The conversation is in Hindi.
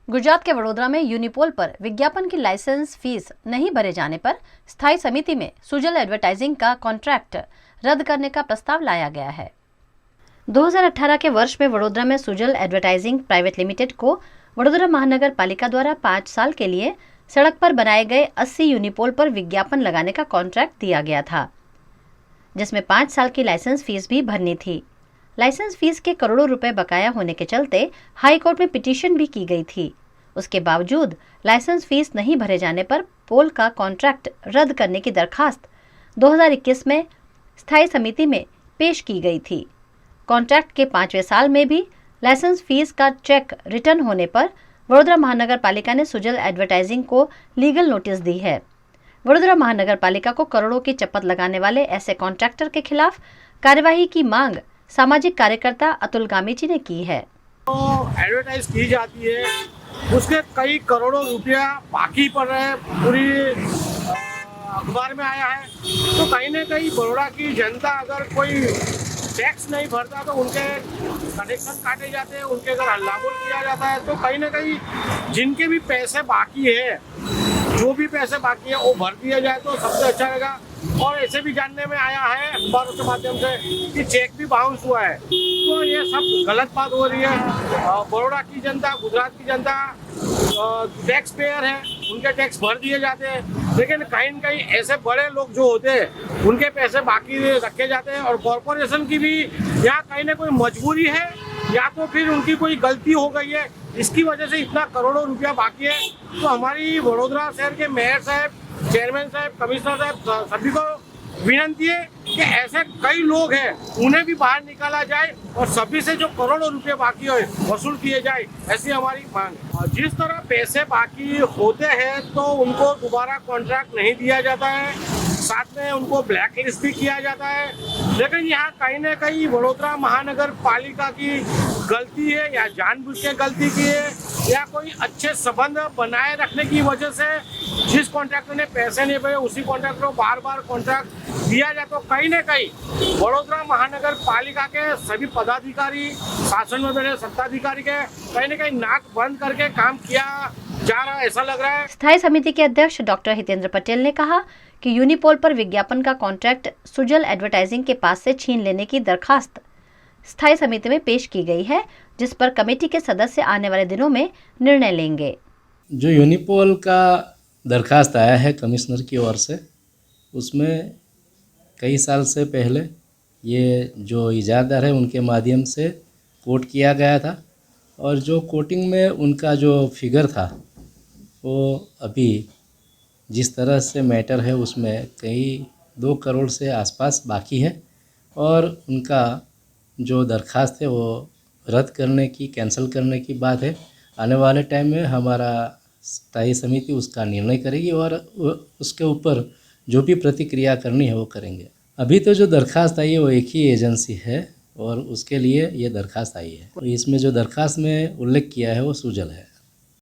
गुजरात के वडोदरा में यूनिपोल पर विज्ञापन की लाइसेंस फीस नहीं भरे जाने पर स्थायी समिति में सुजल एडवर्टाइजिंग का कॉन्ट्रैक्ट रद्द करने का प्रस्ताव लाया गया है। 2018 के वर्ष में वडोदरा में सुजल एडवर्टाइजिंग प्राइवेट लिमिटेड को वडोदरा महानगर पालिका द्वारा 5 साल के लिए सड़क पर बनाए गए 80 यूनिपोल पर विज्ञापन लगाने का कॉन्ट्रैक्ट दिया गया था, जिसमें 5 साल की लाइसेंस फीस भी भरनी थी। लाइसेंस फीस के करोड़ों रुपए बकाया होने के चलते हाई कोर्ट में पिटीशन भी की गई थी। उसके बावजूद लाइसेंस फीस नहीं भरे जाने पर पोल का कॉन्ट्रैक्ट रद्द करने की दरखास्त 2021 में स्थायी समिति में पेश की गई थी। कॉन्ट्रैक्ट के 5वें साल में भी लाइसेंस फीस का चेक रिटर्न होने पर वडोदरा महानगर पालिका ने सुजल एडवर्टाइजिंग को लीगल नोटिस दी है। वडोदरा महानगर पालिका को करोड़ों की चपत लगाने वाले ऐसे कॉन्ट्रैक्टर के खिलाफ कार्यवाही की मांग सामाजिक कार्यकर्ता अतुल गामीची ने की है। तो एडवर्टाइज की जाती है, उसके कई करोड़ों रुपया बाकी पड़ रहे हैं, पूरी अखबार में आया है। तो कहीं ना कहीं बड़ौदा की जनता अगर कोई टैक्स नहीं भरता तो उनके कनेक्शन काटे जाते हैं, उनके अगर हल्लाबोल किया जाता है, तो कहीं ना कहीं जिनके भी पैसे बाकी है, जो भी पैसे बाकी है वो भर दिया जाए तो सबसे अच्छा रहेगा। और ऐसे भी जानने में आया है अखबारों के माध्यम से कि चेक भी बाउंस हुआ है, तो ये सब गलत बात हो रही है। बड़ौदा की जनता, गुजरात की जनता टैक्स पेयर है, उनके टैक्स भर दिए जाते हैं, लेकिन कहीं न कहीं ऐसे बड़े लोग जो होते हैं उनके पैसे बाकी रखे जाते हैं। और कॉरपोरेशन की भी यहाँ कहीं ना कोई मजबूरी है या तो फिर उनकी कोई गलती हो गई है, इसकी वजह से इतना करोड़ों रुपया बाकी है। तो हमारी वडोदरा शहर के मेयर साहब, चेयरमैन साहब, कमिश्नर साहब, सभी को विनंती है कि ऐसे कई लोग हैं, उन्हें भी बाहर निकाला जाए और सभी से जो करोड़ों रुपए बाकी हो वसूल किए जाए, ऐसी हमारी मांग है। और जिस तरह पैसे बाकी होते हैं तो उनको दोबारा कॉन्ट्रैक्ट नहीं दिया जाता है, साथ में उनको ब्लैक लिस्ट भी किया जाता है। लेकिन यहाँ कहीं ना कहीं वडोदरा महानगर पालिका की गलती है या जानबूझ के गलती की है या कोई अच्छे संबंध बनाए रखने की वजह से जिस कॉन्ट्रैक्टर ने पैसे नहीं भरे उसी कॉन्ट्रैक्टर को बार बार कॉन्ट्रैक्ट दिया जाए, तो कहीं ना कहीं वडोदरा महानगर पालिका के सभी पदाधिकारी, शासन में बैठे सत्ताधिकारी के कहीं ना कहीं नाक बंद करके काम किया जा रहा है, ऐसा लग रहा है। स्थायी समिति के अध्यक्ष डॉक्टर हितेंद्र पटेल ने कहा कि यूनिपोल पर विज्ञापन का कॉन्ट्रैक्ट सुजल एडवर्टाइजिंग के पास से छीन लेने की दरखास्त स्थायी समिति में पेश की गई है, जिस पर कमेटी के सदस्य आने वाले दिनों में निर्णय लेंगे। जो यूनिपोल का दरखास्त आया है कमिश्नर की ओर से, उसमें कई साल से पहले ये जो इजाज़तदार है उनके माध्यम से कोट किया गया था, और जो कोटिंग में उनका जो फिगर था वो अभी जिस तरह से मैटर है उसमें कई 2 करोड़ से आसपास बाकी है, और उनका जो दरखास्त है वो रद्द करने की, कैंसिल करने की बात है। आने वाले टाइम में हमारा स्थायी समिति उसका निर्णय करेगी और उसके ऊपर जो भी प्रतिक्रिया करनी है वो करेंगे। अभी तो जो दरखास्त आई है वो एक ही एजेंसी है और उसके लिए ये दरखास्त आई है। इसमें जो दरखास्त में उल्लेख किया है वो सुजल है।